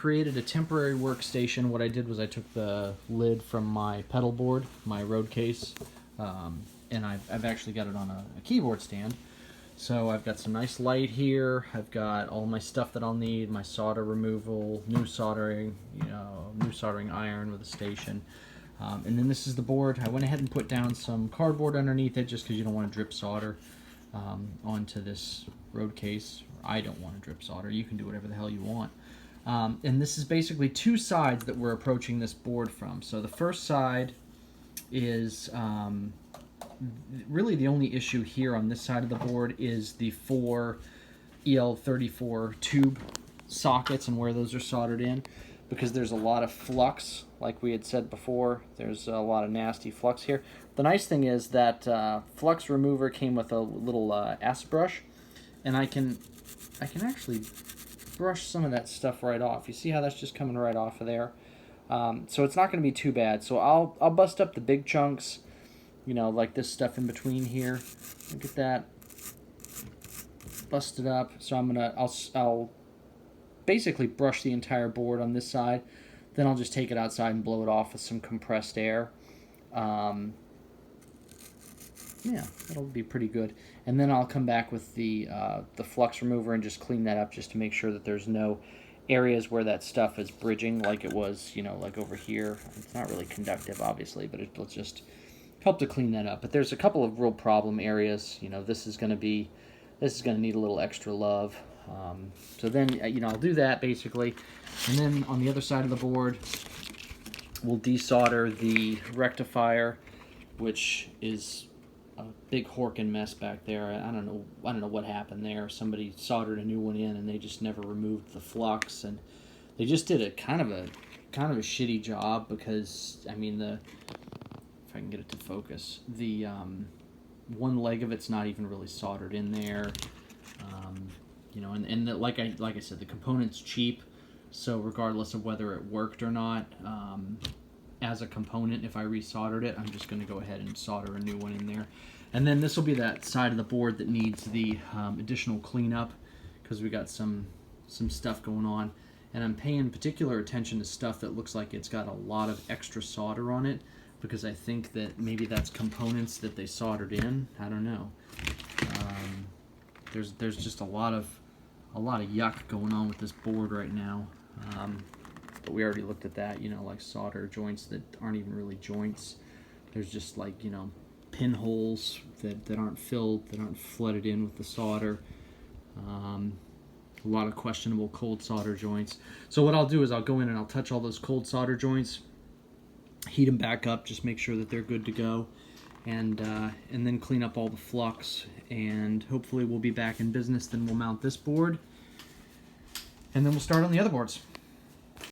created a temporary workstation. What I did was I took the lid from my pedal board, my road case, and I've actually got it on a keyboard stand. So I've got some nice light here. I've got all my stuff that I'll need, my solder removal, new soldering, new soldering iron with a station. And then this is the board. I went ahead and put down some cardboard underneath it just because you don't want to drip solder onto this road case. I don't want to drip solder. You can do whatever the hell you want. And this is basically two sides that we're approaching this board from. So the first side is really the only issue here on this side of the board is the 4 EL34 tube sockets and where those are soldered in, because there's a lot of flux, like we had said before. There's a lot of nasty flux here. The nice thing is that flux remover came with a little acid brush, and I can actually brush some of that stuff right off. You see how that's just coming right off of there? So it's not going to be too bad. So I'll bust up the big chunks, like this stuff in between here. Look at that, busted up. So I'll basically brush the entire board on this side. Then I'll just take it outside and blow it off with some compressed air. Yeah, that'll be pretty good. And then I'll come back with the flux remover and just clean that up, just to make sure that there's no areas where that stuff is bridging, like it was, like over here. It's not really conductive, obviously, but it'll just help to clean that up. But there's a couple of real problem areas. This is going to need a little extra love. So then, I'll do that basically, and then on the other side of the board, we'll desolder the rectifier, which is a big horkin' mess back there. I don't know what happened there. Somebody soldered a new one in, and they just never removed the flux, and they just did a kind of a shitty job, because if I can get it to focus, the one leg of it's not even really soldered in there. Like I said, the component's cheap, so regardless of whether it worked or not, as a component, if I resoldered it, I'm just going to go ahead and solder a new one in there. And then this will be that side of the board that needs the additional cleanup, because we got some stuff going on, and I'm paying particular attention to stuff that looks like it's got a lot of extra solder on it, because I think that maybe that's components that they soldered in. I don't know. There's just a lot of yuck going on with this board right now. But we already looked at that, like solder joints that aren't even really joints. There's just like, pinholes that aren't filled, that aren't flooded in with the solder. A lot of questionable cold solder joints. So what I'll do is I'll go in and I'll touch all those cold solder joints, heat them back up, just make sure that they're good to go, and then clean up all the flux, and hopefully we'll be back in business. Then we'll mount this board, and then we'll start on the other boards.